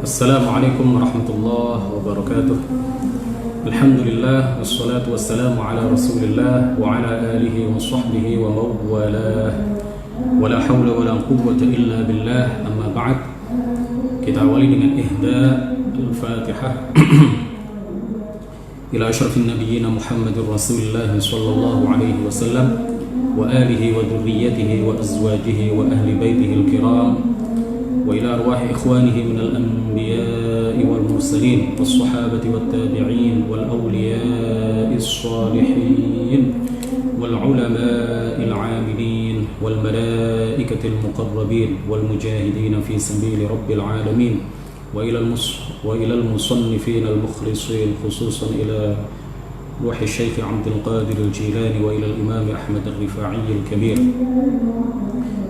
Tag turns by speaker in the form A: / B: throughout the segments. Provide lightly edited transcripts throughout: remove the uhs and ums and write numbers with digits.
A: Assalamualaikum warahmatullahi wabarakatuh. Alhamdulillah wassalatu wassalamu ala Rasulillah wa ala alihi wa sahbihi wa mawalah. Wala hawla wala quwwata illa billah. Amma ba'd. Kita awali dengan ihda al-Fatihah ila asyrafin nabiyyin Muhammadur Rasulillah sallallahu alaihi wasallam wa alihi wa dhurriyyatihi wa azwajihi wa ahli baitihi al-kiram وإلى أرواح إخوانه من الأنبياء والمرسلين والصحابة والتابعين والأولياء الصالحين والعلماء العاملين والملائكة المقربين والمجاهدين في سبيل رب العالمين وإلى المصنفين المخلصين خصوصا إلى روح الشيخ عبد القادر الجيلاني وإلى الإمام أحمد الرفاعي الكبير،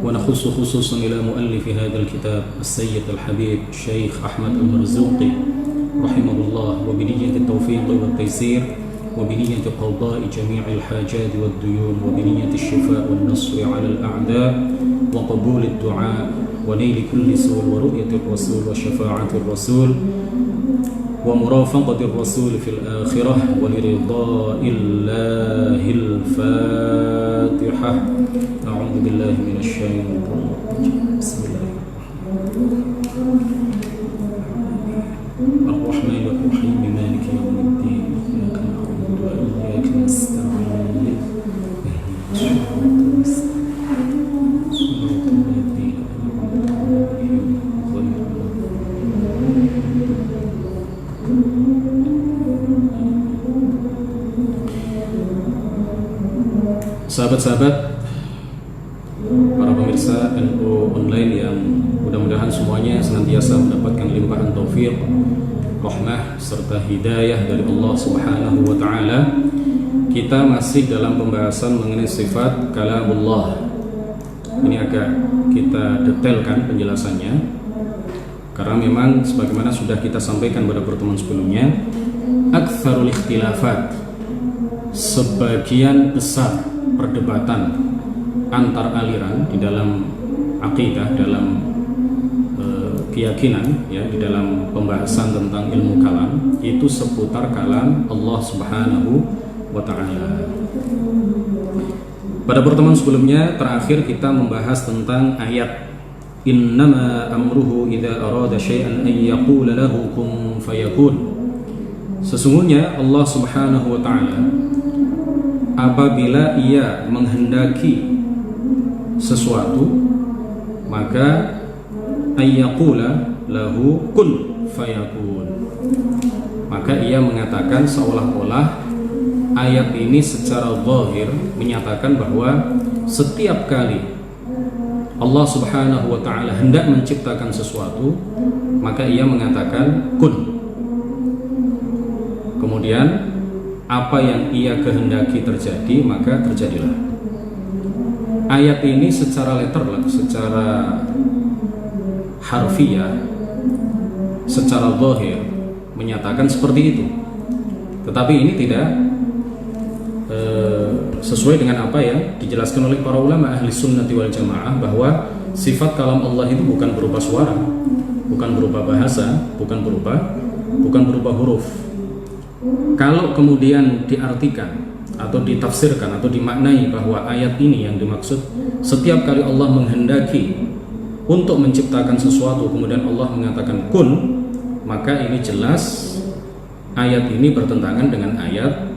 A: ونخص خصوصا إلى مؤلف هذا الكتاب السيد الحبيب الشيخ أحمد المرزوقي رحمه الله، وبنية التوفيق والتيسير وبنية قضاء جميع الحاجات والديون وبنية الشفاء والنصر على الأعداء وقبول الدعاء ونيل كل سوء ورؤية الرسول وشفاعة الرسول ومرافقة الرسول في الآخرة ولرضاء الله. الفاتحة. أعوذ بالله من الشيطان الرجيم. بسم الله الرحمن الرحيم. مالك يوم الدين. إياك نعبد وإياك نستعين. صراط الذين أنعمت عليهم غير Sahabat-sahabat, para pemirsa NU online yang mudah-mudahan semuanya senantiasa mendapatkan limpahan taufik, rahmah serta hidayah dari Allah Subhanahu wa taala. Kita masih dalam pembahasan mengenai sifat kalamullah. Ini agak kita detailkan penjelasannya karena memang sebagaimana sudah kita sampaikan pada pertemuan sebelumnya, aktsarul ikhtilafat, sebagian besar perdebatan antar aliran di dalam akidah, dalam keyakinan, ya, di dalam pembahasan tentang ilmu kalam itu seputar kalam Allah Subhanahu wa taala. Pada pertemuan sebelumnya terakhir kita membahas tentang ayat innama amruhu idza arada syai'an an yaqula lahu kun fayakun. Sesungguhnya Allah Subhanahu wa taala apabila ia menghendaki sesuatu maka ayyaqula lahu kun fayakun, maka ia mengatakan seolah-olah ayat ini secara zahir menyatakan bahwa setiap kali Allah Subhanahu wa taala hendak menciptakan sesuatu maka ia mengatakan kun, kemudian apa yang ia kehendaki terjadi maka terjadilah. Ayat ini secara literal, secara harfiah, secara zahir menyatakan seperti itu. Tetapi ini tidak sesuai dengan apa yang dijelaskan oleh para ulama ahli sunnati wal jamaah, bahwa sifat kalam Allah itu bukan berupa suara, bukan berupa bahasa, bukan berupa huruf. Kalau kemudian diartikan atau ditafsirkan atau dimaknai bahwa ayat ini yang dimaksud setiap kali Allah menghendaki untuk menciptakan sesuatu kemudian Allah mengatakan kun, maka ini jelas ayat ini bertentangan dengan ayat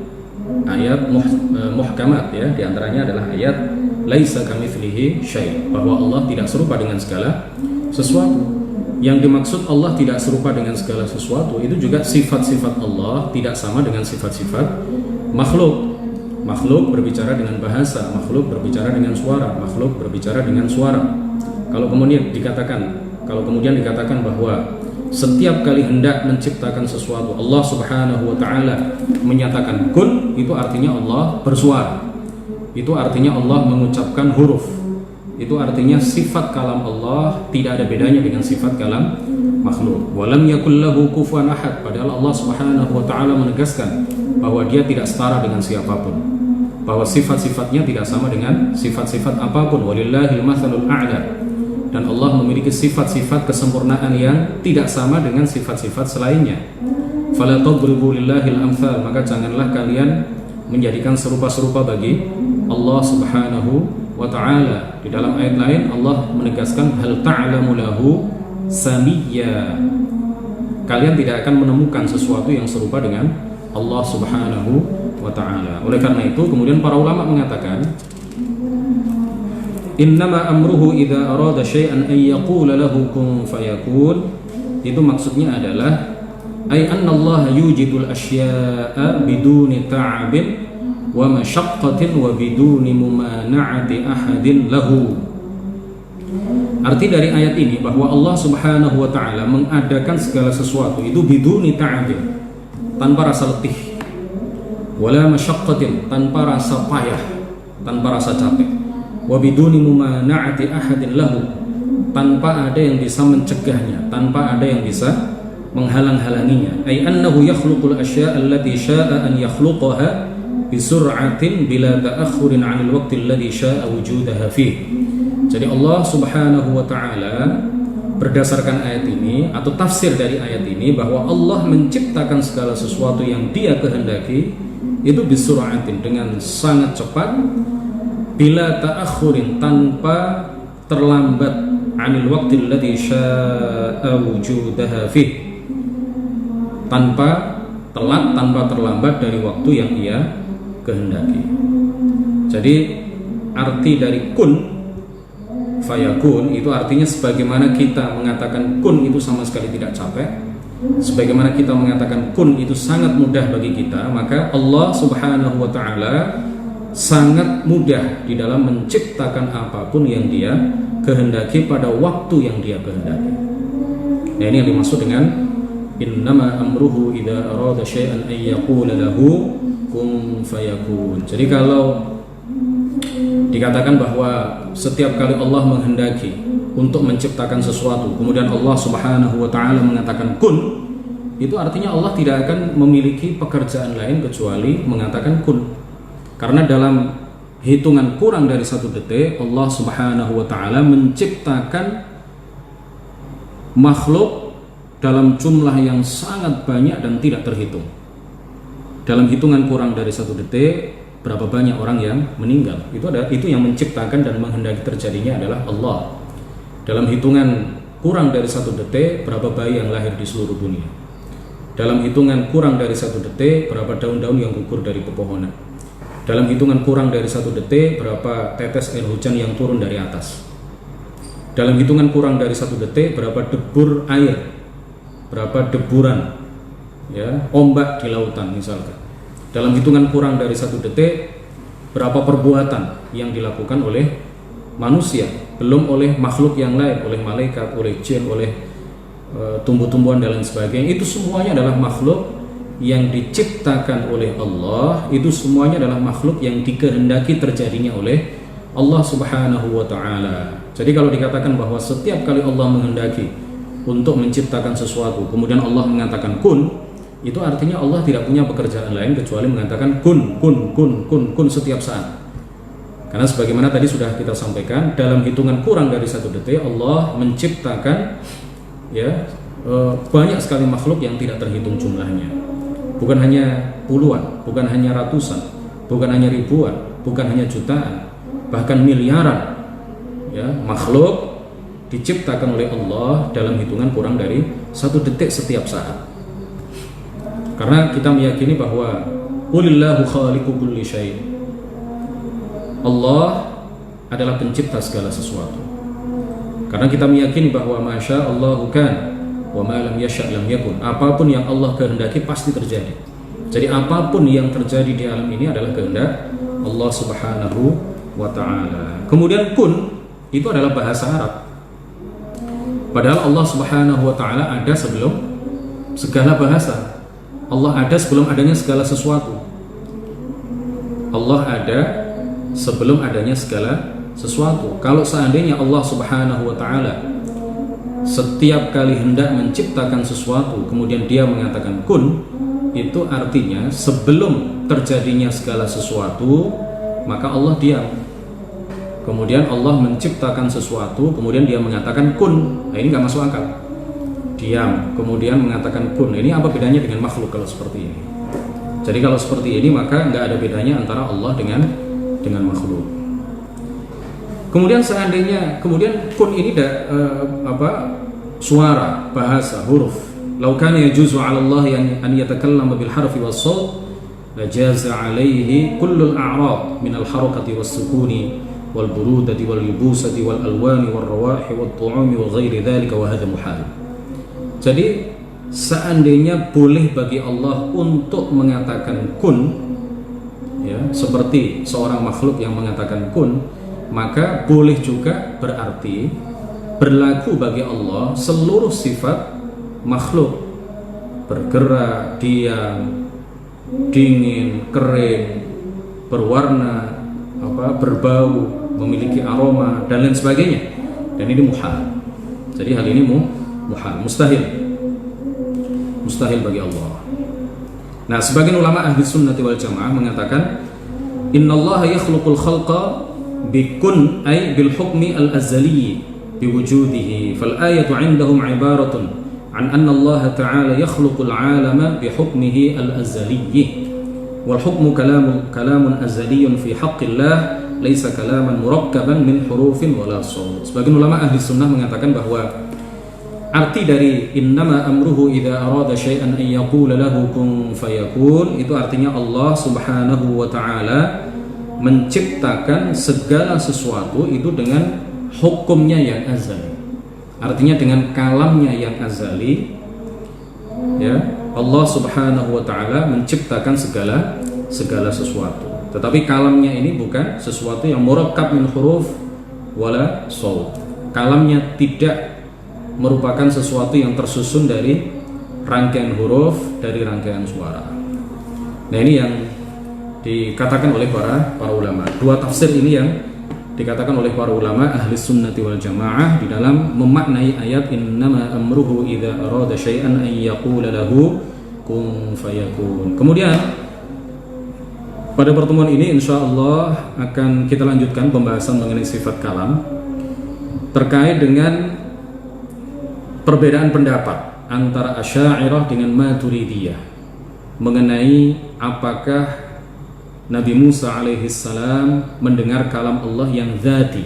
A: muhkamat, ya, diantaranya adalah ayat laisa kamitslihi syai', bahwa Allah tidak serupa dengan segala sesuatu. Yang dimaksud Allah tidak serupa dengan segala sesuatu itu juga sifat-sifat Allah tidak sama dengan sifat-sifat makhluk. Makhluk berbicara dengan bahasa, makhluk berbicara dengan suara, makhluk berbicara dengan suara. Kalau kemudian dikatakan bahwa setiap kali hendak menciptakan sesuatu Allah Subhanahu wa taala menyatakan kun, itu artinya Allah bersuara. Itu artinya Allah mengucapkan huruf. Itu artinya sifat kalam Allah tidak ada bedanya dengan sifat kalam makhluk. Walam yakul lahu kufuwan ahad, padahal Allah Subhanahu wa taala menegaskan bahwa dia tidak setara dengan siapapun, bahwa sifat-sifatnya tidak sama dengan sifat-sifat apapun. Walillahil matsalul a'la. dan Allah memiliki sifat-sifat kesempurnaan yang tidak sama dengan sifat-sifat selainnya. Fala tadribu lillahil amthal, maka janganlah kalian menjadikan serupa-serupa bagi Allah Subhanahu wa ta'ala. Di dalam ayat lain Allah menegaskan hal ta'lamu lahu samiyya, kalian tidak akan menemukan sesuatu yang serupa dengan Allah Subhanahu wa ta'ala. Oleh karena itu kemudian para ulama mengatakan innama amruhu idza arada syai'an ay yaqula lahu kun fayakun, itu maksudnya adalah ay anna Allah yujidul asya'a biduni ta'abin wa masyaqqatin wa biduni mumana'ati ahadin lahu. Arti dari ayat ini bahwa Allah Subhanahu wa ta'ala mengadakan segala sesuatu itu biduni ta'abin, tanpa rasa letih, wala masyaqqatin, tanpa rasa payah, tanpa rasa capek, wa biduni mumana'ati ahadin lahu, tanpa ada yang bisa mencegahnya, tanpa ada yang bisa menghalang-halanginya. Ay annahu yakhluqul asya'a allati sya'a an yakhluqaha bisur'atin bila ta'akhurin 'anil waqti alladhi sya'a wujudaha fih. Jadi Allah Subhanahu wa ta'ala berdasarkan ayat ini atau tafsir dari ayat ini bahwa Allah menciptakan segala sesuatu yang Dia kehendaki itu bisur'atin, dengan sangat cepat, bila ta'akhurin, tanpa terlambat, 'anil waqti alladhi sya'a wujudaha fih, tanpa telat, tanpa terlambat dari waktu yang Ia kehendaki. Jadi arti dari kun fayakun itu artinya sebagaimana kita mengatakan kun itu sama sekali tidak capek, sebagaimana kita mengatakan kun itu sangat mudah bagi kita, maka Allah Subhanahu wa ta'ala sangat mudah di dalam menciptakan apapun yang Dia kehendaki pada waktu yang Dia kehendaki. Nah, ini yang dimaksud dengan innama amruhu idza arada syai'an ay yaqula lahu kun fayakun. Jadi kalau dikatakan bahwa setiap kali Allah menghendaki untuk menciptakan sesuatu, kemudian Allah Subhanahu wa ta'ala mengatakan kun, itu artinya Allah tidak akan memiliki pekerjaan lain kecuali mengatakan kun. Karena dalam hitungan kurang dari 1 detik Allah Subhanahu wa ta'ala menciptakan makhluk dalam jumlah yang sangat banyak dan tidak terhitung. Dalam hitungan kurang dari 1 detik berapa banyak orang yang meninggal, itu yang menciptakan dan menghendaki terjadinya adalah Allah. Dalam hitungan kurang dari 1 detik berapa bayi yang lahir di seluruh dunia. Dalam hitungan kurang dari 1 detik berapa daun-daun yang gugur dari pepohonan. Dalam hitungan kurang dari 1 detik berapa tetes air hujan yang turun dari atas. Dalam hitungan kurang dari 1 detik berapa debur air, berapa deburan ya ombak di lautan misalkan. Dalam hitungan kurang dari 1 detik berapa perbuatan yang dilakukan oleh manusia, belum oleh makhluk yang lain, oleh malaikat, oleh jin, oleh tumbuh-tumbuhan dan lain sebagainya. Itu semuanya adalah makhluk yang diciptakan oleh Allah, itu semuanya adalah makhluk yang dikehendaki terjadinya oleh Allah Subhanahu wa ta'ala. Jadi kalau dikatakan bahwa setiap kali Allah menghendaki untuk menciptakan sesuatu kemudian Allah mengatakan kun, itu artinya Allah tidak punya pekerjaan lain kecuali mengatakan kun, kun, kun, kun, kun setiap saat. Karena sebagaimana tadi sudah kita sampaikan, dalam hitungan kurang dari 1 detik Allah menciptakan banyak sekali makhluk yang tidak terhitung jumlahnya. Bukan hanya puluhan, bukan hanya ratusan, bukan hanya ribuan, bukan hanya jutaan, bahkan miliaran makhluk diciptakan oleh Allah dalam hitungan kurang dari 1 detik setiap saat. Karena kita meyakini bahwa qulillahu khaliqu kulli syai', Allah adalah pencipta segala sesuatu. Karena kita meyakini bahwa masya Allahu kan wa ma lam yasha' lam yakun, apapun yang Allah kehendaki pasti terjadi. Jadi apapun yang terjadi di alam ini adalah kehendak Allah Subhanahu wa ta'ala. Kemudian kun itu adalah bahasa Arab, padahal Allah Subhanahu wa ta'ala ada sebelum segala bahasa. Allah ada sebelum adanya segala sesuatu. Allah ada sebelum adanya segala sesuatu. Kalau seandainya Allah Subhanahu wa ta'ala setiap kali hendak menciptakan sesuatu kemudian Dia mengatakan kun, itu artinya sebelum terjadinya segala sesuatu maka Allah diam. Kemudian Allah menciptakan sesuatu, kemudian dia mengatakan kun. Nah, ini nggak masuk akal. Diam, kemudian mengatakan kun. Ini apa bedanya dengan makhluk kalau seperti ini? Jadi kalau seperti ini maka nggak ada bedanya antara Allah dengan makhluk. Kemudian seandainya kun ini suara, bahasa, huruf. Lau kana yajuzu 'ala Allah an yatakallama bil harfi was shaut la jaza 'alaihi kullu al-a'rad min al-harakati was sukuni wal burudati wal yubusati wal alwani wal rawahi wat tu'umi wa ghairi dzalika wa hadha muhal. Jadi seandainya boleh bagi Allah untuk mengatakan kun, ya, seperti seorang makhluk yang mengatakan kun, maka boleh juga berarti berlaku bagi Allah seluruh sifat makhluk, bergerak, diam, dingin, kering, berwarna, berbau, memiliki aroma dan lain sebagainya. Dan ini muhal. Jadi hal ini muhal, mustahil bagi Allah. Nah, sebagian ulama ahli sunnati wal jamaah mengatakan innallaha yakhluqul khalqa bikun ay bil hukmi al azali biwujudihi fal ayatu 'indahum 'ibaratun an anna Allah ta'ala yakhluqul 'alama bi hukmihi al azali wal hukmu kalamun azaliyyun fi haqqillah laisa kalaman murakkaban min hurufin wala shaut. Sebagian ulama ahli sunnah mengatakan bahwa arti dari innama amruhu idza arada syai'an an yaqula lahu kun fayakun itu artinya Allah Subhanahu wa taala menciptakan segala sesuatu itu dengan hukumnya yang azali. Artinya dengan kalamnya yang azali, ya, Allah Subhanahu wa taala menciptakan segala sesuatu. Tetapi kalamnya ini bukan sesuatu yang murakkab min huruf wala shaut. Kalamnya tidak merupakan sesuatu yang tersusun dari rangkaian huruf, dari rangkaian suara. Nah, ini yang dikatakan oleh para ulama. Dua tafsir ini yang dikatakan oleh para ulama ahli sunnati wal jamaah di dalam memaknai ayat innama amruhu idza arada syai'an an yaqula lahu kun fayakun. Kemudian pada pertemuan ini insyaallah akan kita lanjutkan pembahasan mengenai sifat kalam terkait dengan perbedaan pendapat antara Asy'ariyah dengan Maturidiyah mengenai apakah Nabi Musa alaihissalam mendengar kalam Allah yang dzati.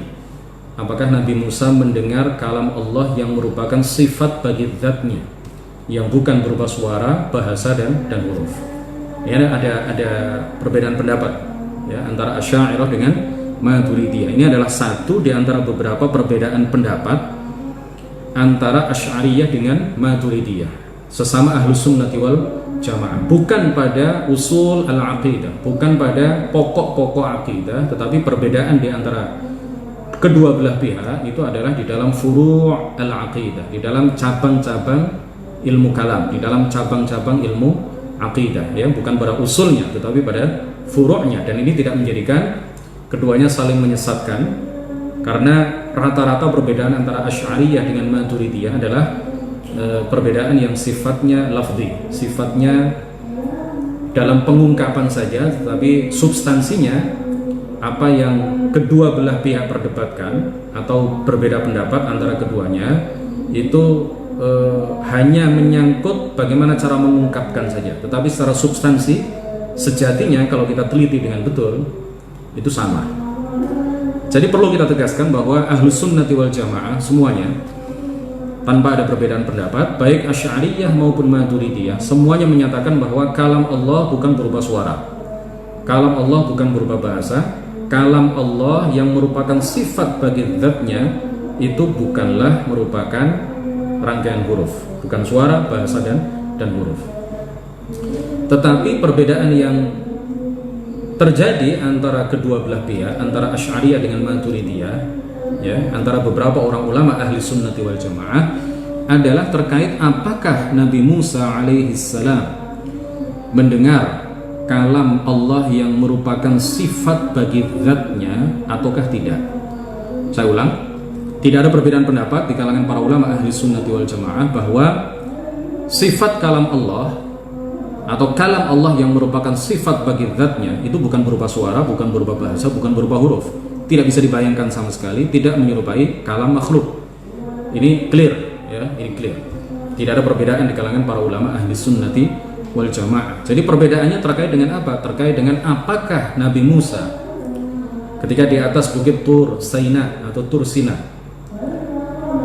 A: Apakah Nabi Musa mendengar kalam Allah yang merupakan sifat bagi zatnya, yang bukan berupa suara, bahasa dan huruf. Ya, ada perbedaan pendapat ya antara Asy'ariyah dengan Maturidiyah. Ini adalah satu di antara beberapa perbedaan pendapat antara Asy'ariyah dengan Maturidiyah, sesama Ahlus Sunnati wal Jamaah, bukan pada usul al-aqidah, bukan pada pokok-pokok akidah, tetapi perbedaan di antara kedua belah pihak itu adalah di dalam furu' al-aqidah, di dalam cabang-cabang ilmu kalam, di dalam cabang-cabang ilmu akidah, ya, bukan pada usulnya tetapi pada furu'nya. Dan ini tidak menjadikan keduanya saling menyesatkan, karena rata-rata perbedaan antara Asy'ariyah dengan Maturidiyah adalah perbedaan yang sifatnya lafzi, sifatnya dalam pengungkapan saja, tetapi substansinya apa yang kedua belah pihak perdebatkan atau berbeda pendapat antara keduanya itu hanya menyangkut bagaimana cara mengungkapkan saja, tetapi secara substansi sejatinya kalau kita teliti dengan betul itu sama. Jadi perlu kita tegaskan bahwa Ahlus Sunnati wal Jamaah semuanya tanpa ada perbedaan pendapat, baik Asy'ariyah maupun Maturidiyah, semuanya menyatakan bahwa kalam Allah bukan berupa suara, kalam Allah bukan berupa bahasa, kalam Allah yang merupakan sifat bagi zatnya itu bukanlah merupakan rangkaian huruf, bukan suara, bahasa dan huruf. Tetapi perbedaan yang terjadi antara kedua belah pihak, antara Asy'ariyah dengan Maturidiyah, ya, antara beberapa orang ulama ahli sunnati wal jamaah adalah terkait apakah Nabi Musa alaihissalam mendengar kalam Allah yang merupakan sifat bagi zatnya ataukah tidak. Saya ulang, tidak ada perbedaan pendapat di kalangan para ulama ahli sunnati wal jamaah bahwa sifat kalam Allah atau kalam Allah yang merupakan sifat bagi zatnya itu bukan berupa suara, bukan berupa bahasa, bukan berupa huruf. tidak bisa dibayangkan sama sekali, tidak menyerupai kalam makhluk. Ini clear, ya, ini clear. Tidak ada perbedaan di kalangan para ulama ahli sunnati wal jamaah. Jadi perbedaannya terkait dengan apa? Terkait dengan apakah Nabi Musa ketika di atas bukit Tur Saina atau Tur Sina,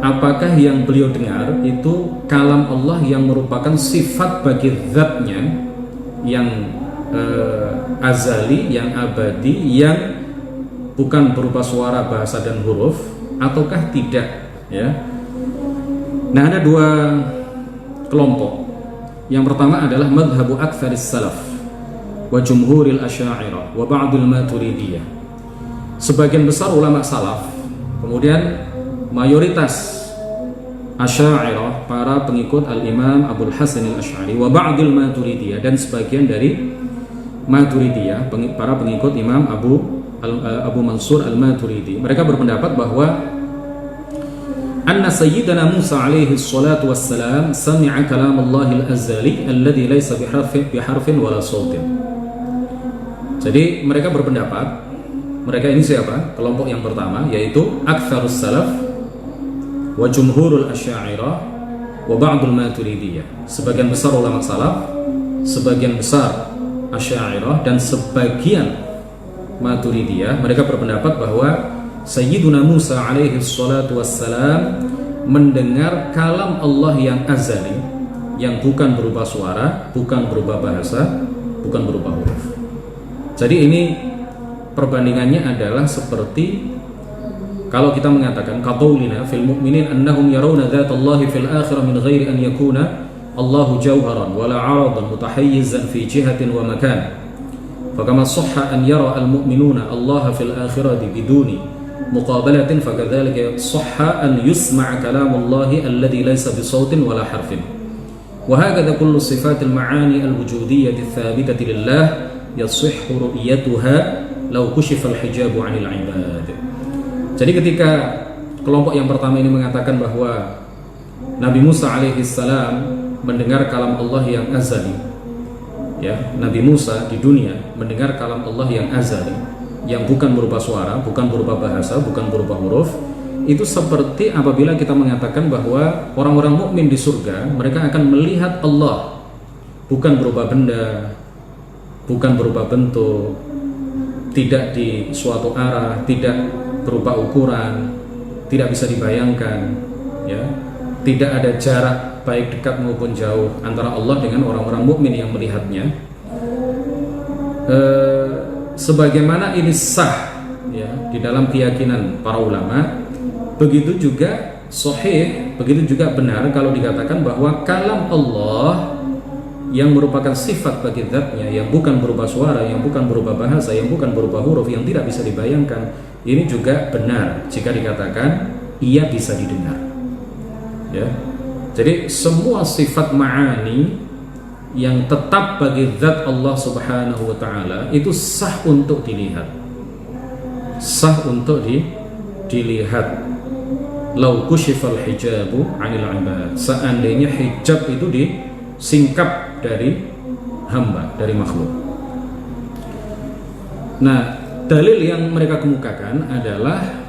A: apakah yang beliau dengar itu kalam Allah yang merupakan sifat bagi zatnya yang azali, yang abadi, yang bukan berupa suara, bahasa, dan huruf, ataukah tidak, ya. Nah, ada dua kelompok. Yang pertama adalah madhabu aktsaris salaf wa jumhuril asy'ariyah wa ba'dil maturidiyah. Sebagian besar ulama salaf, kemudian mayoritas asy'ariyah, para pengikut al-Imam Abul Hasan al-Asy'ari, wa ba'dil maturidiyah, dan sebagian dari Maturidiyah, para pengikut Imam Abu Mansur al-Maturidi. Mereka berpendapat bahwa anna sayyidana Musa alaihi salatu wassalam sami'a kalam Allah al-azali alladhi laysa biharfin wala sautin. Jadi mereka berpendapat, mereka ini siapa? Kelompok yang pertama, yaitu aktsarus salaf wa jumhurul asy'ariyah wa ba'dul maturidiyah. Sebagian besar ulama salaf, sebagian besar asy'ariyah, dan sebagian maturidiyah. Mereka berpendapat bahwa Sayyiduna Musa alaihi salatu wassalam mendengar kalam Allah yang azali, yang bukan berupa suara, bukan berupa bahasa, bukan berupa huruf. Jadi ini perbandingannya adalah seperti kalau kita mengatakan qaulina fil mu'minin annahum yarawna dzatallahi fil akhirah min ghairi an yakuna Allahu jawharan wala 'aradan mutahayyizan fi jihatin wa makan. Fakama sahha an yara al-mu'minuna Allah fil akhirati biduni muqabalatin fakadzalika sahha an yusma' kalamullahi alladhi laysa bisautin wala harfin. Wa hakadha kullu sifatil ma'ani al-wujudiyyah ats-tsabitah lillah yasihhu ru'yatuha law kushifa al-hijabu 'anil 'ibad. Jadi ketika kelompok yang pertama ini mengatakan bahwa Nabi Musa alaihi salam mendengar kalam Allah yang azali, ya, Nabi Musa di dunia mendengar kalam Allah yang azali, yang bukan berupa suara, bukan berupa bahasa, bukan berupa huruf. Itu seperti apabila kita mengatakan bahwa orang-orang mukmin di surga mereka akan melihat Allah bukan berupa benda, bukan berupa bentuk, tidak di suatu arah, tidak berupa ukuran, tidak bisa dibayangkan, ya, tidak ada jarak baik dekat maupun jauh antara Allah dengan orang-orang mukmin yang melihatnya. Sebagaimana ini sah, ya, di dalam keyakinan para ulama, begitu juga sahih, begitu juga benar kalau dikatakan bahwa kalam Allah yang merupakan sifat bagi zatnya, yang bukan berupa suara, yang bukan berupa bahasa, yang bukan berupa huruf, yang tidak bisa dibayangkan, ini juga benar jika dikatakan ia bisa didengar, ya. Jadi semua sifat ma'ani yang tetap bagi zat Allah subhanahu wa ta'ala itu sah untuk dilihat, sah untuk dilihat. Lau kushifal hijabu 'anil 'ibad, seandainya hijab itu disingkap dari hamba, dari makhluk. Nah, dalil yang mereka kemukakan adalah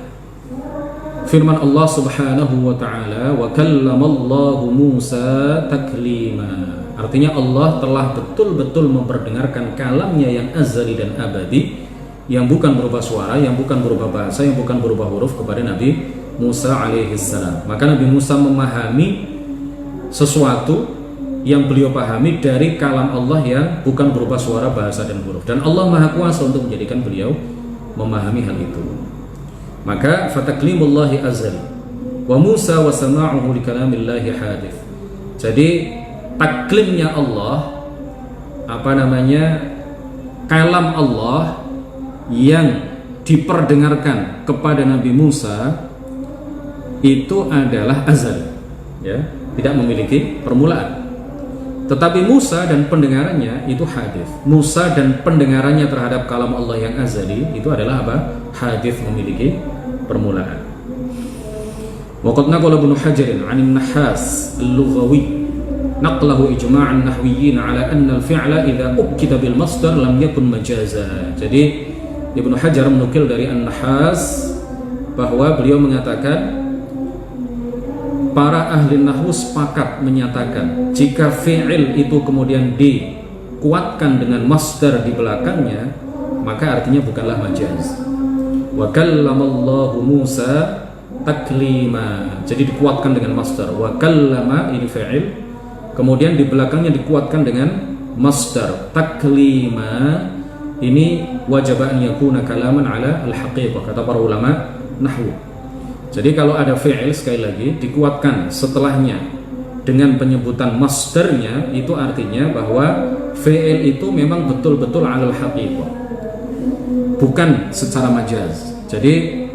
A: firman Allah subhanahu wa ta'ala, wa kallamallahu Musa taklima. Artinya Allah telah betul-betul memperdengarkan kalamnya yang azali dan abadi, yang bukan berupa suara, yang bukan berupa bahasa, yang bukan berupa huruf, kepada Nabi Musa alaihi salam. Maka Nabi Musa memahami sesuatu yang beliau pahami dari kalam Allah yang bukan berupa suara, bahasa, dan huruf. Dan Allah Maha Kuasa untuk menjadikan beliau memahami hal itu. Maka fataklimullahi azali wa Musa wa sama'uhu li kalamillahi hadith. Jadi taklimnya Allah, kalam Allah yang diperdengarkan kepada Nabi Musa itu adalah azali, ya, tidak memiliki permulaan. Tetapi Musa dan pendengarannya itu hadith. Musa dan pendengarannya terhadap kalam Allah yang azali itu adalah apa? Hadith, memiliki permulaan. Waqad naqala Ibnu Hajar 'an an-Nahas al-Lughawi naqlahu ijma'an nahwiyyin 'ala anna al-fi'la idza ukkida bil masdar lam yakun majaza. Jadi Ibnu Hajar menukil dari An-Nahas bahwa beliau mengatakan para ahli nahwu sepakat menyatakan jika fi'il itu kemudian dikuatkan dengan masdar di belakangnya, maka artinya bukanlah majaz. Wa kallamallahu Musa taklima. Jadi dikuatkan dengan masdar. Wa kallama ini fi'il, kemudian di belakangnya dikuatkan dengan masdar taklima. Ini wajib an yakuna kalaman ala al-haqiqah, kata para ulama nahwu. Jadi kalau ada fi'il sekali lagi dikuatkan setelahnya dengan penyebutan masdarnya, itu artinya bahwa fi'il itu memang betul-betul ala al-haqiqah, bukan secara majaz. Jadi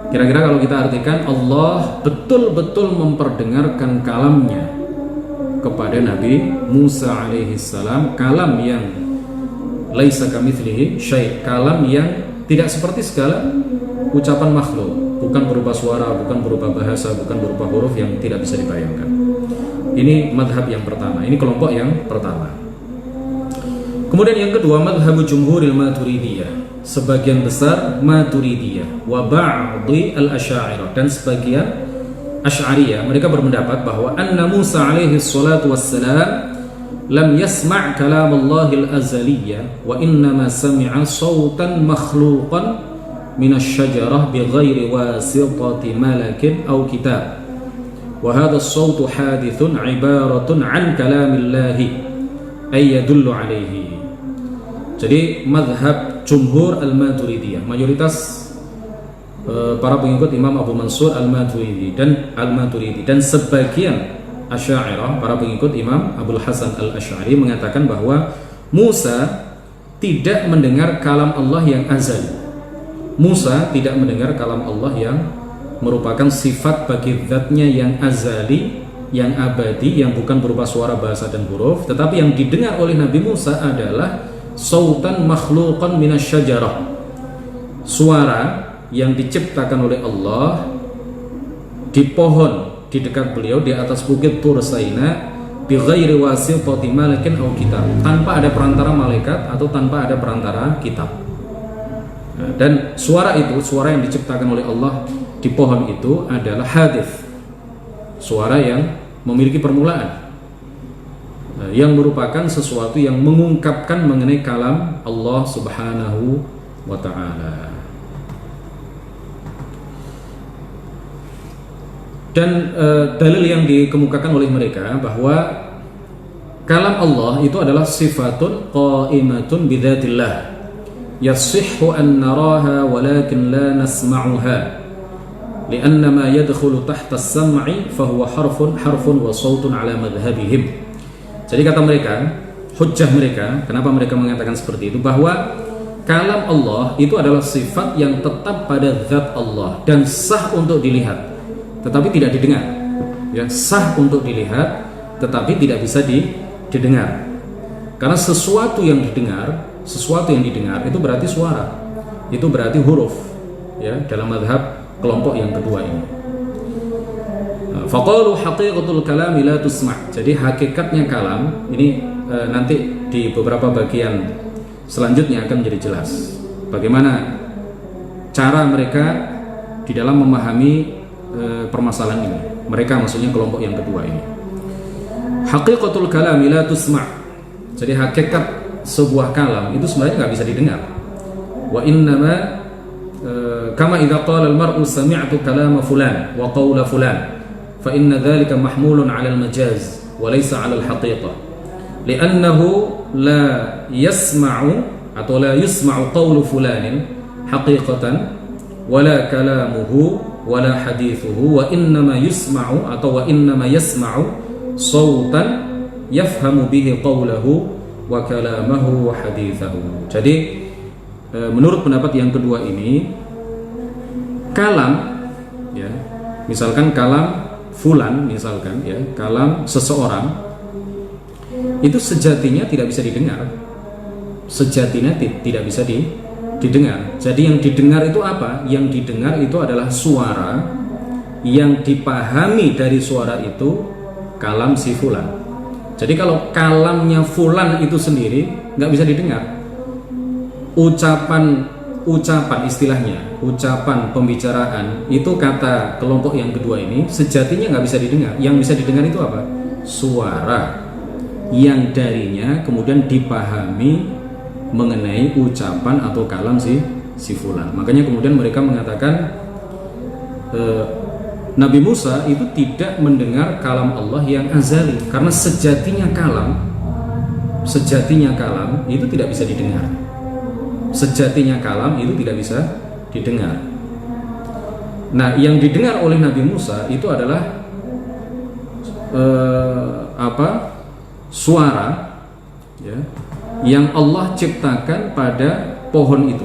A: kira-kira kalau kita artikan Allah betul-betul memperdengarkan kalamnya kepada Nabi Musa alaihi salam, kalam yang laisa kamitslihi syai', kalam yang tidak seperti segala ucapan makhluk, bukan berupa suara, bukan berupa bahasa, bukan berupa huruf yang tidak bisa dibayangkan. Ini madhab yang pertama, ini kelompok yang pertama. Kemudian yang kedua, madhab jumhuril maturidiyah, sebagian besar maturidiyah, wa ba'dhi al-asy'ariyah, dan sebagian asy'ariyah. Mereka berpendapat bahwa anna Musa alaihi salatu wassalam lam yasma' kalam Allahil azaliyya wa innama sami'a sautan makhluqan minasy syajarah bighairi wasitati malakin aw kitab, wa hadha as-sautu hadithun ibaratun an kalamillahi ay yadullu alaihi. Jadi madhab jumhur al-maturidiyah, mayoritas para pengikut Imam Abu Mansur al-Maturidi dan sebagian Asy'ariyah, para pengikut Imam Abul Hasan al-Asy'ari, mengatakan bahwa Musa tidak mendengar kalam Allah yang azali. Musa tidak mendengar kalam Allah yang merupakan sifat bagi zatnya yang azali, yang abadi, yang bukan berupa suara, bahasa dan huruf, tetapi yang didengar oleh Nabi Musa adalah sautan makhluqan minasyajarah, suara yang diciptakan oleh Allah di pohon di dekat beliau, di atas bukit Tur Saina, bi ghairi wasitati malakin aw kitab, tanpa ada perantara malaikat atau tanpa ada perantara kitab. Nah, dan suara itu, suara yang diciptakan oleh Allah di pohon itu adalah hadits, suara yang memiliki permulaan, yang merupakan sesuatu yang mengungkapkan mengenai kalam Allah Subhanahu wa ta'ala. Dan dalil yang dikemukakan oleh mereka bahwa kalam Allah itu adalah sifatun qa'imatun bidzatillah yasihhu an naraha walakin la nasma'uha lianna ma yadkhulu tahta as-sam'i fahuwa harfun wa sautun ala madhhabihim. Jadi kata mereka, hujjah mereka, kenapa mereka mengatakan seperti itu, bahwa kalam Allah itu adalah sifat yang tetap pada zat Allah dan sah untuk dilihat tetapi tidak didengar, ya, sah untuk dilihat tetapi tidak bisa didengar. Karena sesuatu yang didengar itu berarti suara, itu berarti huruf, ya, dalam mazhab kelompok yang kedua ini. Faqalu haqiqatul kalam la tusma'. Jadi hakikatnya kalam ini nanti di beberapa bagian selanjutnya akan menjadi jelas bagaimana cara mereka di dalam memahami permasalahan ini. Mereka maksudnya kelompok yang kedua ini. Haqiqatul kalam la tusma'. Jadi hakikat sebuah kalam itu sebenarnya nggak bisa didengar. Wa innama kama idza qala al-mar'u sami'tu kalama fulan wa qawla fulan fa inna dhalika mahmulun 'ala al-majaz wa laysa 'ala al-haqiqah. Li'annahu la yasma'u atau la yusma'u qawlu fulanin haqiqatan wala kalamuhu wala hadithuhu wa innama yusma'u atau wa innama yasma'u sautan yafhamu bihi qawlahu wa kalamahu wa hadithahu. Jadi menurut pendapat yang kedua ini, kalam, ya, misalkan kalam fulan, misalkan, ya, kalam seseorang itu sejatinya tidak bisa didengar, sejatinya tidak bisa didengar. Jadi yang didengar itu apa? Yang didengar itu adalah suara yang dipahami dari suara itu kalam si fulan. Jadi kalau kalamnya fulan itu sendiri nggak bisa didengar, ucapan ucapan, istilahnya ucapan pembicaraan itu kata kelompok yang kedua ini sejatinya nggak bisa didengar. Yang bisa didengar itu apa? Suara yang darinya kemudian dipahami mengenai ucapan atau kalam si fulan. Makanya kemudian mereka mengatakan Nabi Musa itu tidak mendengar kalam Allah yang azali, karena sejatinya kalam itu tidak bisa didengar. Sejatinya kalam itu tidak bisa didengar. Nah, yang didengar oleh Nabi Musa itu adalah suara ya, yang Allah ciptakan pada pohon itu,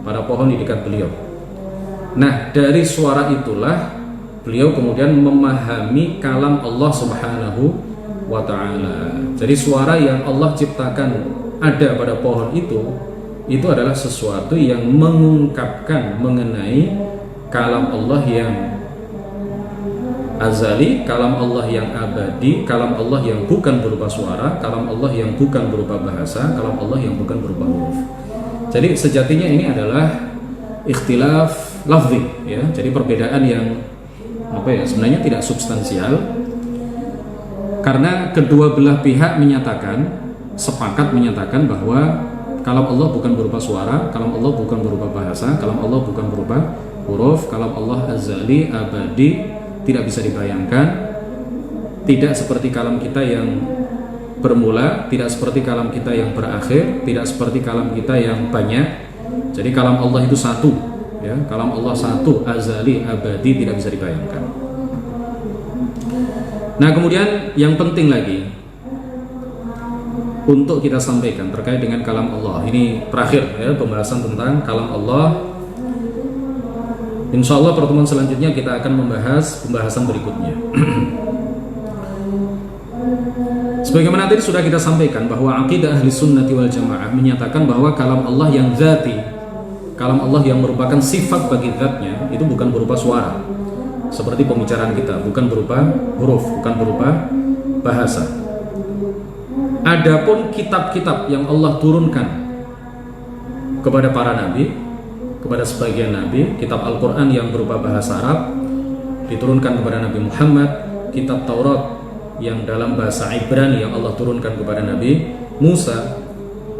A: pada pohon di dekat beliau. Nah, dari suara itulah beliau kemudian memahami kalam Allah Subhanahu wa ta'ala. Jadi suara yang Allah ciptakan ada pada pohon itu adalah sesuatu yang mengungkapkan mengenai kalam Allah yang azali, kalam Allah yang abadi, kalam Allah yang bukan berupa suara, kalam Allah yang bukan berupa bahasa, kalam Allah yang bukan berupa huruf. Jadi sejatinya ini adalah ikhtilaf lafzi ya. Jadi perbedaan yang sebenarnya tidak substansial, karena kedua belah pihak sepakat menyatakan bahwa kalam Allah bukan berupa suara, kalam Allah bukan berupa bahasa, kalam Allah bukan berupa huruf, kalam Allah azali, abadi, tidak bisa dibayangkan, tidak seperti kalam kita yang bermula, tidak seperti kalam kita yang berakhir, tidak seperti kalam kita yang banyak. Jadi kalam Allah itu satu ya, kalam Allah satu, azali, abadi, tidak bisa dibayangkan. Nah, kemudian yang penting lagi untuk kita sampaikan terkait dengan kalam Allah, ini terakhir ya, pembahasan tentang kalam Allah. Insya Allah pertemuan selanjutnya kita akan membahas pembahasan berikutnya. Sebagaimana tadi sudah kita sampaikan bahwa akidah ahli sunnati wal jamaah menyatakan bahwa kalam Allah yang zati, kalam Allah yang merupakan sifat bagi zatnya, itu bukan berupa suara seperti pembicaraan kita, bukan berupa huruf, bukan berupa bahasa. Adapun kitab-kitab yang Allah turunkan kepada para nabi, kepada sebagian nabi, kitab Al-Quran yang berupa bahasa Arab diturunkan kepada Nabi Muhammad, kitab Taurat yang dalam bahasa Ibrani yang Allah turunkan kepada Nabi Musa,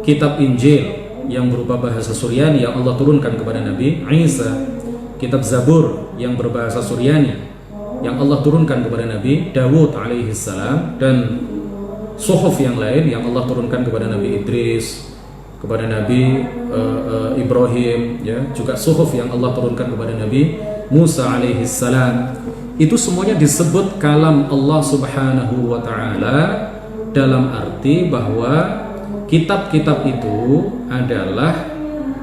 A: kitab Injil yang berupa bahasa Suryani yang Allah turunkan kepada Nabi Isa, kitab Zabur yang berbahasa Suryani yang Allah turunkan kepada Nabi Dawud alaihissalam, dan suhuf yang lain yang Allah turunkan kepada Nabi Idris, kepada Nabi Ibrahim ya, juga suhuf yang Allah turunkan kepada Nabi Musa alaihissalam. Itu semuanya disebut kalam Allah Subhanahu wa ta'ala, dalam arti bahwa kitab-kitab itu adalah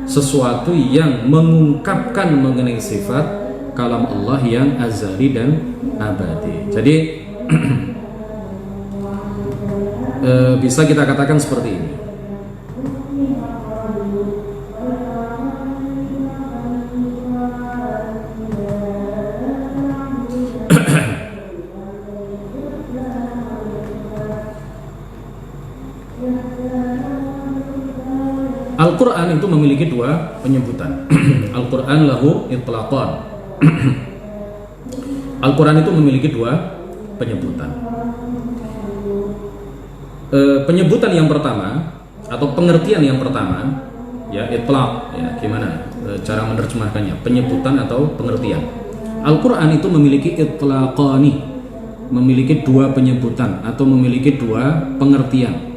A: sesuatu yang mengungkapkan mengenai sifat kalam Allah yang azali dan abadi. Jadi bisa kita katakan seperti ini. Al-Quran itu memiliki dua penyebutan. Al-Quran lahu itlaqan. Al-Quran itu memiliki dua penyebutan. Penyebutan yang pertama atau pengertian yang pertama ya, itlaq ya, gimana cara menerjemahkannya, penyebutan atau pengertian. Al-Quran itu memiliki itlaqani, memiliki dua penyebutan atau memiliki dua pengertian.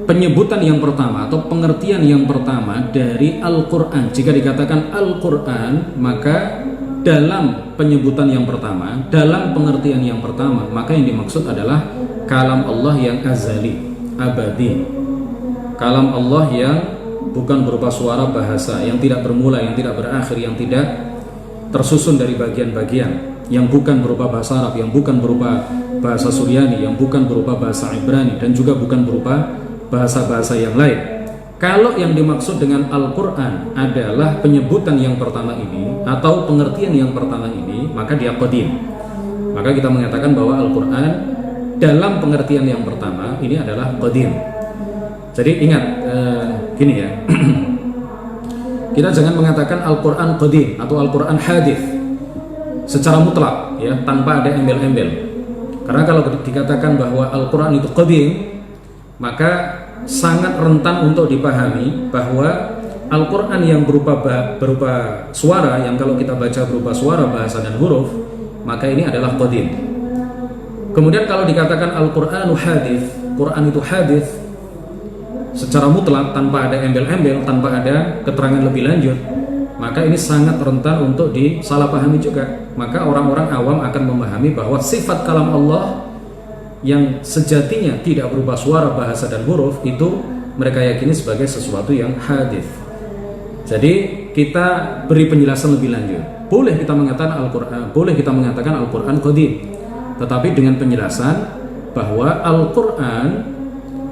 A: Penyebutan yang pertama atau pengertian yang pertama dari Al-Quran, jika dikatakan Al-Quran, maka dalam penyebutan yang pertama, dalam pengertian yang pertama, maka yang dimaksud adalah kalam Allah yang azali, abadi, kalam Allah yang bukan berupa suara bahasa, yang tidak bermula, yang tidak berakhir, yang tidak tersusun dari bagian-bagian, yang bukan berupa bahasa Arab, yang bukan berupa bahasa Suryani, yang bukan berupa bahasa Ibrani, dan juga bukan berupa bahasa-bahasa yang lain. Kalau yang dimaksud dengan Al-Quran adalah penyebutan yang pertama ini atau pengertian yang pertama ini, maka dia qadim. Maka kita mengatakan bahwa Al-Quran dalam pengertian yang pertama ini adalah qadim. Jadi ingat gini ya, Kita jangan mengatakan Al-Quran qadim atau Al-Quran hadith secara mutlak, ya, tanpa ada embel-embel. Karena kalau dikatakan bahwa Al-Quran itu qadim, maka sangat rentan untuk dipahami bahwa Al-Quran yang berupa suara, yang kalau kita baca berupa suara, bahasa dan huruf, maka ini adalah qadim. Kemudian kalau dikatakan Al-Qur'anu hadith, Quran itu hadith secara mutlak tanpa ada embel-embel, tanpa ada keterangan lebih lanjut, maka ini sangat rentan untuk disalahpahami juga. Maka orang-orang awam akan memahami bahwa sifat kalam Allah yang sejatinya tidak berupa suara, bahasa dan huruf itu mereka yakini sebagai sesuatu yang hadith. Jadi kita beri penjelasan lebih lanjut. Boleh kita mengatakan Al-Quran qadim, tetapi dengan penjelasan bahwa Al-Quran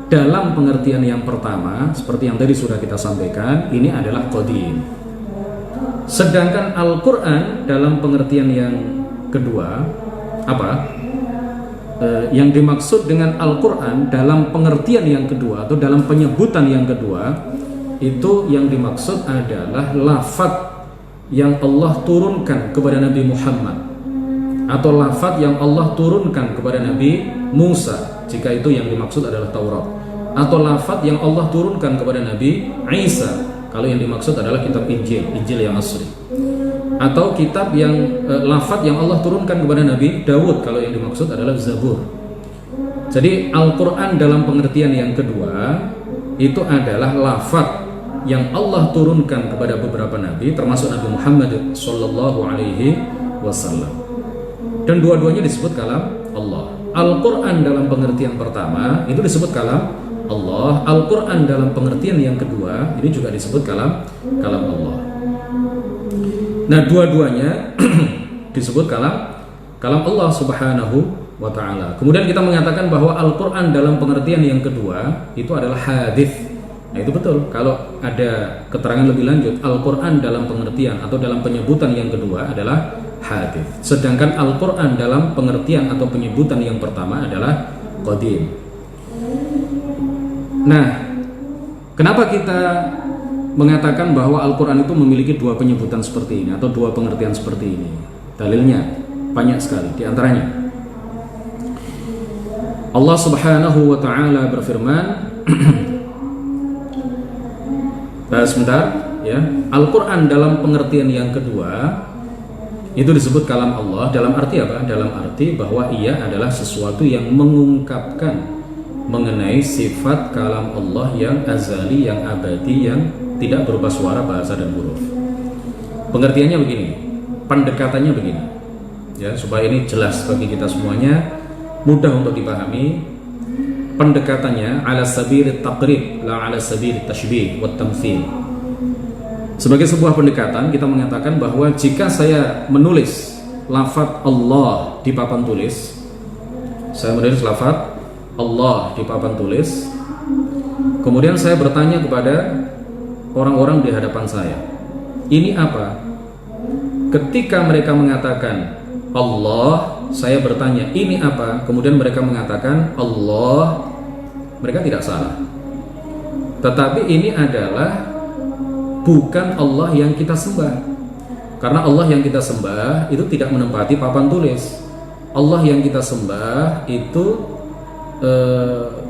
A: dalam pengertian yang pertama, seperti yang tadi sudah kita sampaikan, ini adalah qadim. Sedangkan Al-Quran dalam pengertian yang kedua, yang dimaksud dengan Al-Quran dalam pengertian yang kedua atau dalam penyebutan yang kedua, itu yang dimaksud adalah lafadz yang Allah turunkan kepada Nabi Muhammad, atau lafadz yang Allah turunkan kepada Nabi Musa jika itu yang dimaksud adalah Taurat, atau lafadz yang Allah turunkan kepada Nabi Isa kalau yang dimaksud adalah kitab Injil yang asli, atau kitab yang lafadz yang Allah turunkan kepada Nabi Daud kalau yang dimaksud adalah Zabur. Jadi Al-Quran dalam pengertian yang kedua itu adalah lafadz yang Allah turunkan kepada beberapa nabi, termasuk Nabi Muhammad sallallahu alaihi wasallam. Dan dua-duanya disebut kalam Allah. Al-Quran dalam pengertian pertama itu disebut kalam Allah. Al-Quran dalam pengertian yang kedua ini juga disebut kalam Allah. Nah, dua-duanya disebut kalam Allah subhanahu wa ta'ala. Kemudian kita mengatakan bahwa Al-Quran dalam pengertian yang kedua itu adalah hadits. Nah, itu betul. Kalau ada keterangan lebih lanjut, Al-Quran dalam pengertian atau dalam penyebutan yang kedua adalah hadits. Sedangkan Al-Quran dalam pengertian atau penyebutan yang pertama adalah qadim. Nah, kenapa kita mengatakan bahwa Al-Quran itu memiliki dua penyebutan seperti ini atau dua pengertian seperti ini? Dalilnya banyak sekali. Di antaranya Allah subhanahu wa ta'ala berfirman sebentar, ya. Al-Quran dalam pengertian yang kedua itu disebut kalam Allah dalam arti apa? Dalam arti bahwa ia adalah sesuatu yang mengungkapkan mengenai sifat kalam Allah yang azali, yang abadi, yang tidak berupa suara, bahasa dan huruf. Pengertiannya begini, pendekatannya begini, ya, supaya ini jelas bagi kita semuanya, mudah untuk dipahami. Pendekatannya ala sabil taqrib, la ala sabil tashbih wa tamthil. Sebagai sebuah pendekatan, kita mengatakan bahwa jika saya menulis lafadz Allah di papan tulis, saya menulis lafadz Allah di papan tulis, kemudian saya bertanya kepada orang-orang di hadapan saya, ini apa? Ketika mereka mengatakan Allah, saya bertanya ini apa? Kemudian mereka mengatakan Allah, mereka tidak salah. Tetapi ini adalah bukan Allah yang kita sembah. Karena Allah yang kita sembah itu tidak menempati papan tulis. Allah yang kita sembah itu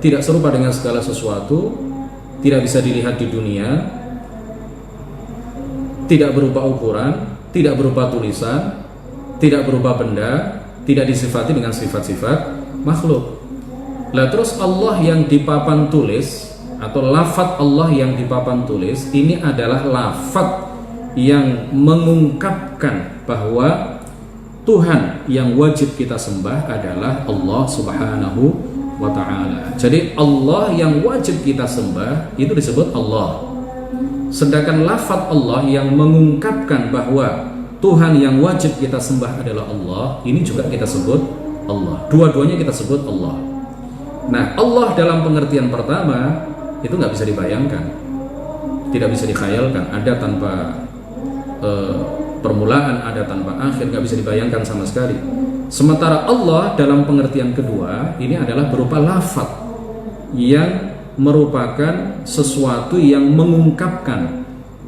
A: tidak serupa dengan segala sesuatu, tidak bisa dilihat di dunia, tidak berupa ukuran, tidak berupa tulisan, tidak berupa benda, tidak disifati dengan sifat-sifat makhluk. Lah terus Allah yang di papan tulis atau lafadz Allah yang di papan tulis ini adalah lafadz yang mengungkapkan bahwa Tuhan yang wajib kita sembah adalah Allah subhanahu wa ta'ala. Jadi Allah yang wajib kita sembah itu disebut Allah. Sedangkan lafadz Allah yang mengungkapkan bahwa Tuhan yang wajib kita sembah adalah Allah, ini juga kita sebut Allah. Dua-duanya kita sebut Allah. Nah, Allah dalam pengertian pertama itu nggak bisa dibayangkan, tidak bisa dikhayalkan, ada tanpa permulaan, ada tanpa akhir, nggak bisa dibayangkan sama sekali. Sementara Allah dalam pengertian kedua ini adalah berupa lafadz yang merupakan sesuatu yang mengungkapkan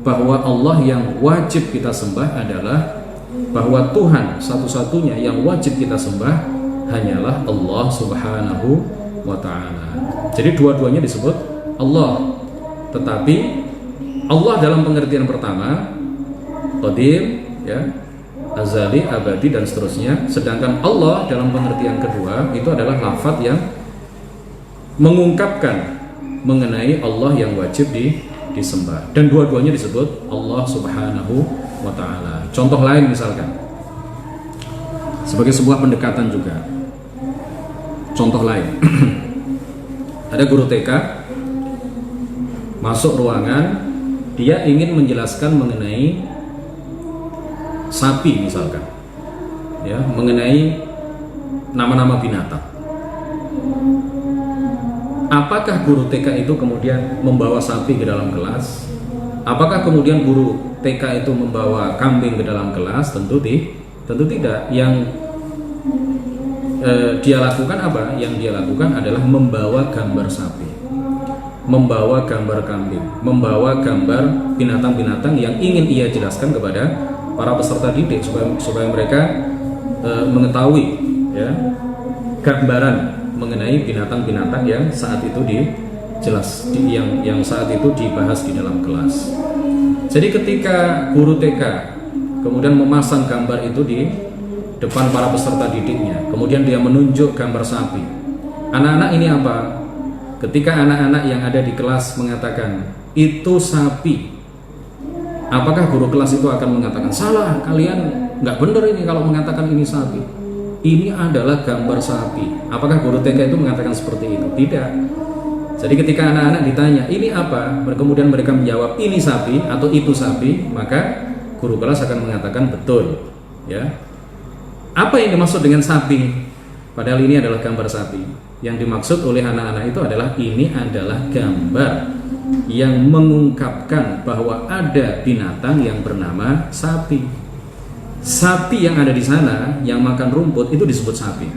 A: bahwa Allah yang wajib kita sembah adalah, bahwa Tuhan satu-satunya yang wajib kita sembah hanyalah Allah Subhanahu wa ta'ala. Jadi dua-duanya disebut Allah, tetapi Allah dalam pengertian pertama qadim, ya, azali, abadi, dan seterusnya. Sedangkan Allah dalam pengertian kedua itu adalah lafaz yang mengungkapkan mengenai Allah yang wajib disembah, dan dua-duanya disebut Allah Subhanahu wa ta'ala. Contoh lain misalkan, sebagai sebuah pendekatan juga. Contoh lain, ada guru TK masuk ruangan, dia ingin menjelaskan mengenai sapi misalkan, ya, mengenai nama-nama binatang. Apakah guru TK itu kemudian membawa sapi ke dalam kelas? Apakah kemudian guru TK itu membawa kambing ke dalam kelas? Tentu tidak. Yang dia lakukan apa? Yang dia lakukan adalah membawa gambar sapi, membawa gambar kambing, membawa gambar binatang-binatang yang ingin ia jelaskan kepada para peserta didik supaya mereka mengetahui, ya, gambaran mengenai binatang-binatang yang saat itu yang saat itu dibahas di dalam kelas. Jadi ketika guru TK kemudian memasang gambar itu di depan para peserta didiknya, kemudian dia menunjuk gambar sapi, anak-anak ini apa? Ketika anak-anak yang ada di kelas mengatakan itu sapi, apakah guru kelas itu akan mengatakan salah, kalian nggak benar ini kalau mengatakan ini sapi, ini adalah gambar sapi? Apakah guru TK itu mengatakan seperti itu? Tidak. Jadi ketika anak-anak ditanya ini apa, kemudian mereka menjawab ini sapi atau itu sapi, maka guru kelas akan mengatakan betul, ya. Apa yang dimaksud dengan sapi? Padahal ini adalah gambar sapi. Yang dimaksud oleh anak-anak itu adalah ini adalah gambar yang mengungkapkan bahwa ada binatang yang bernama sapi. Sapi yang ada di sana yang makan rumput itu disebut sapi.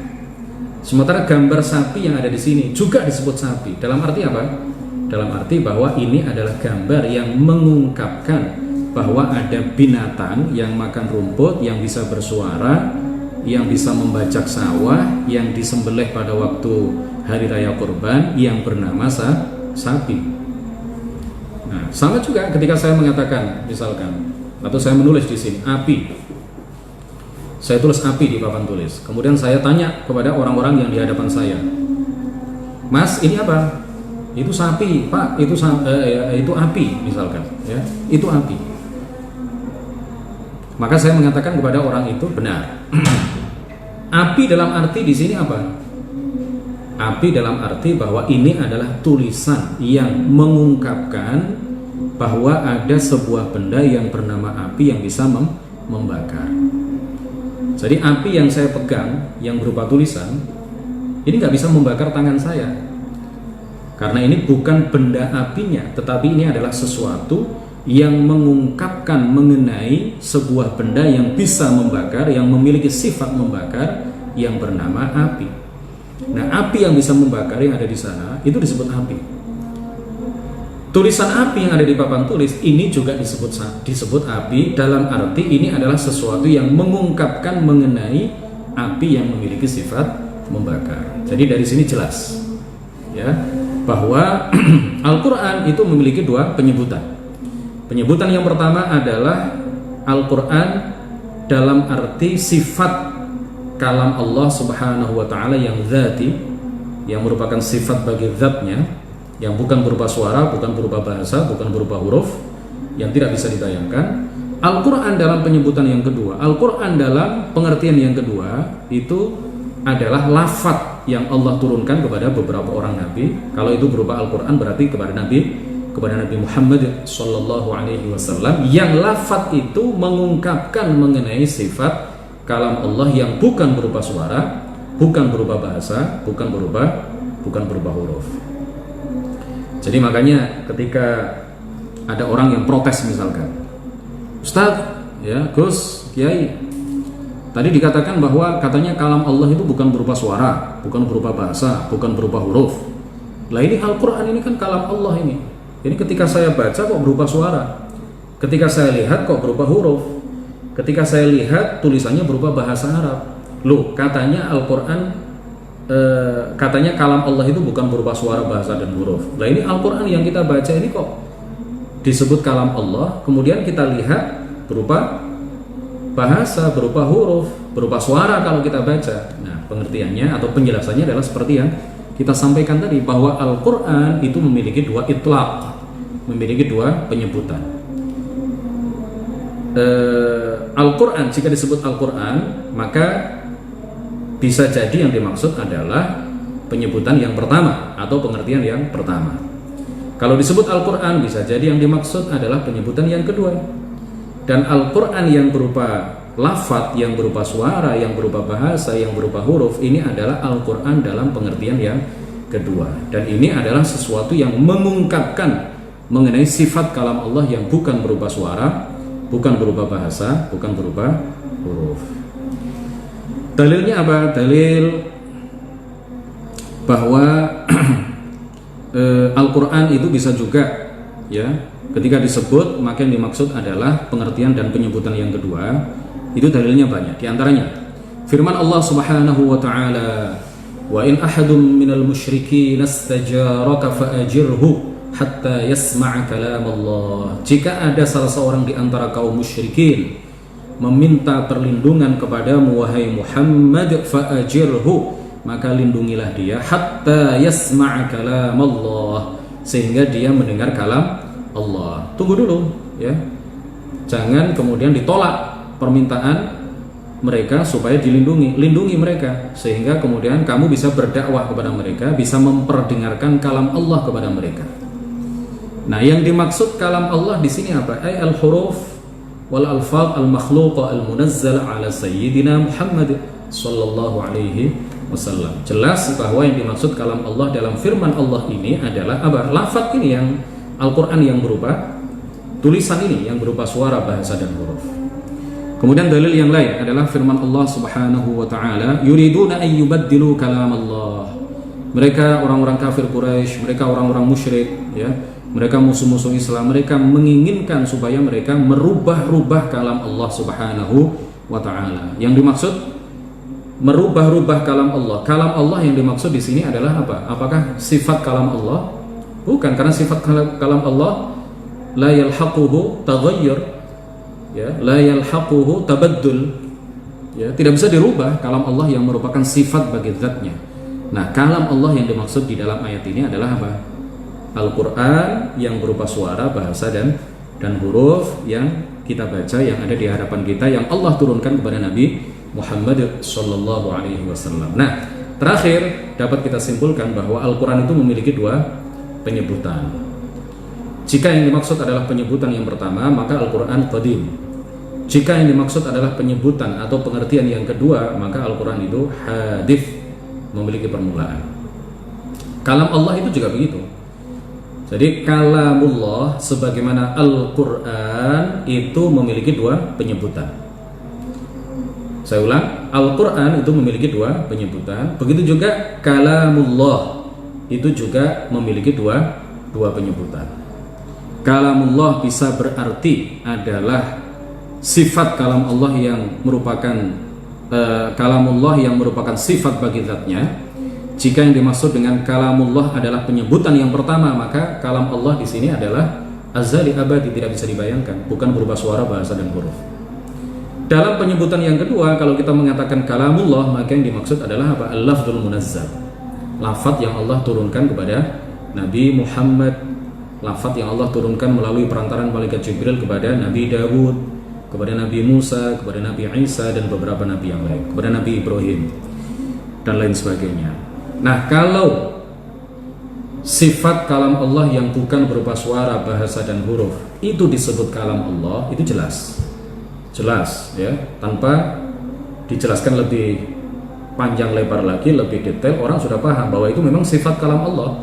A: Sementara gambar sapi yang ada di sini juga disebut sapi. Dalam arti apa? Dalam arti bahwa ini adalah gambar yang mengungkapkan bahwa ada binatang yang makan rumput, yang bisa bersuara, yang bisa membajak sawah, yang disembelih pada waktu hari raya kurban, yang bernama sapi. Nah, sama juga ketika saya mengatakan misalkan, atau saya menulis di sini api, saya tulis api di papan tulis, kemudian saya tanya kepada orang-orang yang di hadapan saya, Mas, ini apa? Itu sapi, Pak. Itu api misalkan, ya, itu api. Maka saya mengatakan kepada orang itu benar. Api dalam arti di sini apa? Api dalam arti bahwa ini adalah tulisan yang mengungkapkan bahwa ada sebuah benda yang bernama api yang bisa membakar. Jadi api yang saya pegang yang berupa tulisan ini nggak bisa membakar tangan saya, karena ini bukan benda apinya, tetapi ini adalah sesuatu yang mengungkapkan mengenai sebuah benda yang bisa membakar, yang memiliki sifat membakar, yang bernama api. Nah, api yang bisa membakar yang ada di sana itu disebut api. Tulisan api yang ada di papan tulis ini juga disebut api, dalam arti ini adalah sesuatu yang mengungkapkan mengenai api yang memiliki sifat membakar. Jadi dari sini jelas, ya, bahwa Al-Quran itu memiliki dua penyebutan. Penyebutan yang pertama adalah Al-Quran dalam arti sifat kalam Allah Subhanahu wa ta'ala yang dzati, yang merupakan sifat bagi zatnya, yang bukan berupa suara, bukan berupa bahasa, bukan berupa huruf, yang tidak bisa ditayangkan. Al-Quran dalam penyebutan yang kedua, Al-Quran dalam pengertian yang kedua itu adalah lafaz yang Allah turunkan kepada beberapa orang nabi. Kalau itu berupa Al-Quran berarti kepada Nabi Muhammad sallallahu alaihi wasallam, yang lafaz itu mengungkapkan mengenai sifat kalam Allah yang bukan berupa suara, bukan berupa bahasa, bukan berupa huruf. Jadi makanya ketika ada orang yang protes misalkan, Ustaz, ya, Gus, Kiai, tadi dikatakan bahwa katanya kalam Allah itu bukan berupa suara, bukan berupa bahasa, bukan berupa huruf. Lah ini Al-Quran ini kan kalam Allah ini. Jadi ketika saya baca kok berupa suara. Ketika saya lihat kok berupa huruf, ketika saya lihat tulisannya berupa bahasa Arab. Loh, katanya Al-Quran, katanya kalam Allah itu bukan berupa suara, bahasa, dan huruf. Nah ini Al-Quran yang kita baca ini kok disebut kalam Allah, kemudian kita lihat berupa bahasa, berupa huruf, berupa suara kalau kita baca. Nah, pengertiannya atau penjelasannya adalah seperti yang kita sampaikan tadi, bahwa Al-Quran itu memiliki dua itlaq, memiliki dua penyebutan. Al-Quran, jika disebut Al-Quran, maka bisa jadi yang dimaksud adalah penyebutan yang pertama atau pengertian yang pertama. Kalau disebut Al-Quran, bisa jadi yang dimaksud adalah penyebutan yang kedua. Dan Al-Quran yang berupa lafadz, yang berupa suara, yang berupa bahasa, yang berupa huruf, ini adalah Al-Quran dalam pengertian yang kedua. Dan ini adalah sesuatu yang mengungkapkan mengenai sifat kalam Allah yang bukan berupa suara, bukan berupa bahasa, bukan berupa huruf. Dalilnya apa? Dalil bahwa Al-Quran itu bisa juga, ya, ketika disebut maka yang dimaksud adalah pengertian dan penyebutan yang kedua. Itu dalilnya banyak. Di antaranya firman Allah Subhanahu wa taala, "Wa in ahadum minal musyrikin istajaraka fa'ajirhu hatta yasma'a kalam Allah." Jika ada salah seorang di antara kaum musyrikin meminta perlindungan kepadamu wahai Muhammad, fa'ajirhu, maka lindungilah dia, hatta yasma'a kalam Allah, sehingga dia mendengar kalam Allah. Tunggu dulu, ya. Jangan kemudian ditolak permintaan mereka supaya dilindungi. Lindungi mereka sehingga kemudian kamu bisa berdakwah kepada mereka, bisa memperdengarkan kalam Allah kepada mereka. Nah, yang dimaksud kalam Allah di sini apa? Ay al-huruf wal alfaz al-makhluqa al-munazzala ala sayyidina Muhammad sallallahu alaihi wasallam. Jelas bahwa yang dimaksud kalam Allah dalam firman Allah ini adalah apa? Lafaz ini, yang Al-Quran yang berupa tulisan ini, yang berupa suara, bahasa, dan huruf. Kemudian dalil yang lain adalah firman Allah Subhanahu wa taala, yuriduna an yubaddilu kalam Allah. Mereka orang-orang kafir Quraisy, mereka orang-orang musyrik, ya. Mereka musuh-musuh Islam, mereka menginginkan supaya mereka merubah-rubah kalam Allah Subhanahu wa taala. Yang dimaksud merubah-rubah kalam Allah. Kalam Allah yang dimaksud di sini adalah apa? Apakah sifat kalam Allah? Bukan, karena sifat kalam Allah la yalhaquhu taghayyur, ya, la yalhaquhu tabaddul, ya, tidak bisa dirubah kalam Allah yang merupakan sifat bagi zatnya. Nah, kalam Allah yang dimaksud di dalam ayat ini adalah apa? Al-Quran yang berupa suara, bahasa, dan huruf yang kita baca, yang ada di hadapan kita, yang Allah turunkan kepada Nabi Muhammad sallallahu alaihi wasallam. Nah, terakhir dapat kita simpulkan bahwa Al-Quran itu memiliki dua penyebutan. Jika yang dimaksud adalah penyebutan yang pertama, maka Al-Quran qadim. Jika yang dimaksud adalah penyebutan atau pengertian yang kedua, maka Al-Quran itu hadith, memiliki permulaan. Kalam Allah itu juga begitu. Jadi kalamullah sebagaimana Al-Quran itu memiliki dua penyebutan. Saya ulang, Al-Quran itu memiliki dua penyebutan. Begitu juga kalamullah itu juga memiliki dua penyebutan. Kalamullah bisa berarti adalah sifat kalam Allah yang merupakan kalamullah yang merupakan sifat bagi zatnya. Jika yang dimaksud dengan kalamullah adalah penyebutan yang pertama, maka kalam Allah di sini adalah azali abadi, tidak bisa dibayangkan, bukan berupa suara, bahasa, dan huruf. Dalam penyebutan yang kedua, kalau kita mengatakan kalamullah, maka yang dimaksud adalah apa? Al-lafzul munazzal, lafaz yang Allah turunkan kepada Nabi Muhammad, lafaz yang Allah turunkan melalui perantaran malaikat Jibril kepada Nabi Dawud, kepada Nabi Musa, kepada Nabi Isa, dan beberapa nabi yang lain, kepada Nabi Ibrahim, dan lain sebagainya. Nah, kalau sifat kalam Allah yang bukan berupa suara, bahasa, dan huruf itu disebut kalam Allah, itu jelas, ya, tanpa dijelaskan lebih panjang lebar lagi, lebih detail, orang sudah paham bahwa itu memang sifat kalam Allah.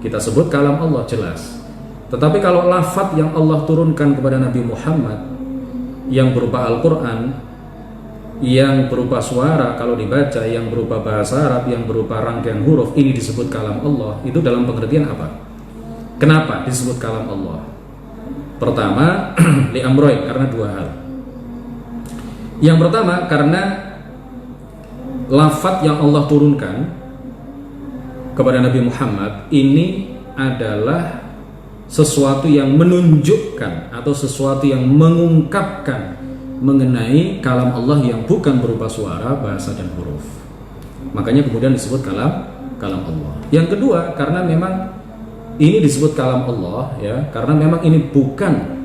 A: Kita sebut kalam Allah, jelas. Tetapi kalau lafaz yang Allah turunkan kepada Nabi Muhammad yang berupa Al-Quran, yang berupa suara kalau dibaca, yang berupa bahasa Arab, yang berupa rangkaian huruf, ini disebut kalam Allah. Itu dalam pengertian apa? Kenapa disebut kalam Allah? Pertama, li amroin, karena dua hal. Yang pertama, karena lafadz yang Allah turunkan kepada Nabi Muhammad ini adalah sesuatu yang menunjukkan atau sesuatu yang mengungkapkan mengenai kalam Allah yang bukan berupa suara, bahasa, dan huruf. Makanya kemudian disebut kalam Allah. Yang kedua, karena memang ini disebut kalam Allah ya, karena memang ini bukan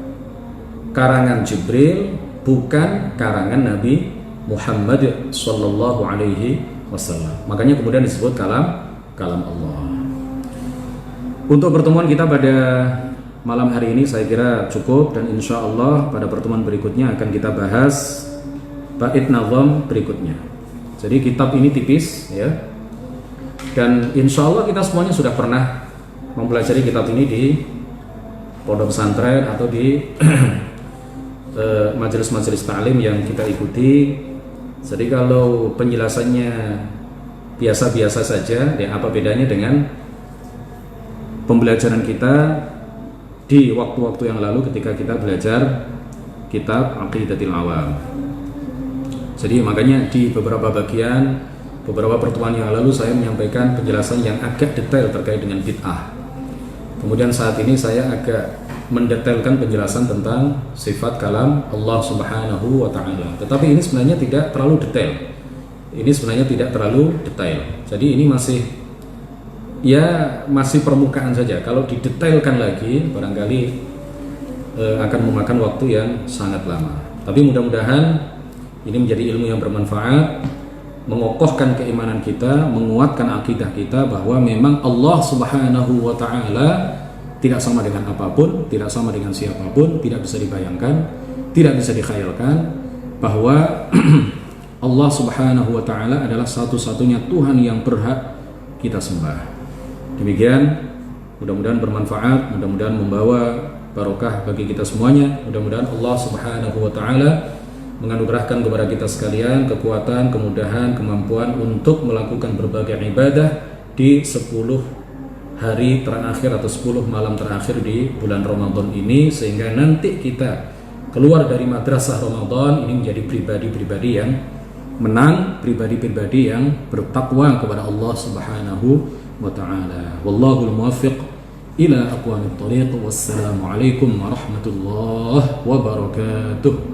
A: karangan Jibril, bukan karangan Nabi Muhammad sallallahu alaihi wasallam. Makanya kemudian disebut kalam Allah. Untuk pertemuan kita pada malam hari ini saya kira cukup, dan insya Allah pada pertemuan berikutnya akan kita bahas bait nazam berikutnya. Jadi kitab ini tipis ya, dan insya Allah kita semuanya sudah pernah mempelajari kitab ini di pondok pesantren atau di majelis-majelis ta'lim yang kita ikuti. Jadi kalau penjelasannya biasa-biasa saja, ya apa bedanya dengan pembelajaran kita di waktu-waktu yang lalu ketika kita belajar kitab Aqidatul Awam. Jadi makanya di beberapa bagian, beberapa pertemuan yang lalu saya menyampaikan penjelasan yang agak detail terkait dengan bid'ah. Kemudian saat ini saya agak mendetailkan penjelasan tentang sifat kalam Allah Subhanahu wa Ta'ala. Tetapi ini sebenarnya tidak terlalu detail. Jadi ini masih permukaan saja. Kalau didetailkan lagi barangkali akan memakan waktu yang sangat lama. Tapi mudah-mudahan ini menjadi ilmu yang bermanfaat, mengokohkan keimanan kita, menguatkan akidah kita bahwa memang Allah Subhanahu wa Ta'ala tidak sama dengan apapun, tidak sama dengan siapapun, tidak bisa dibayangkan, tidak bisa dikhayalkan, bahwa Allah Subhanahu wa Ta'ala adalah satu-satunya Tuhan yang berhak kita sembah. Demikian, mudah-mudahan bermanfaat, mudah-mudahan membawa barokah bagi kita semuanya. Mudah-mudahan Allah Subhanahu wa Ta'ala menganugerahkan kepada kita sekalian kekuatan, kemudahan, kemampuan untuk melakukan berbagai ibadah di 10 hari terakhir atau 10 malam terakhir di bulan Ramadan ini, sehingga nanti kita keluar dari madrasah Ramadan ini menjadi pribadi-pribadi yang menang, pribadi-pribadi yang bertakwa kepada Allah Subhanahu wa Ta'ala. Wallahul muwaffiq ila aqwamit thoriq. Wassalamu alaikum warahmatullahi wabarakatuh.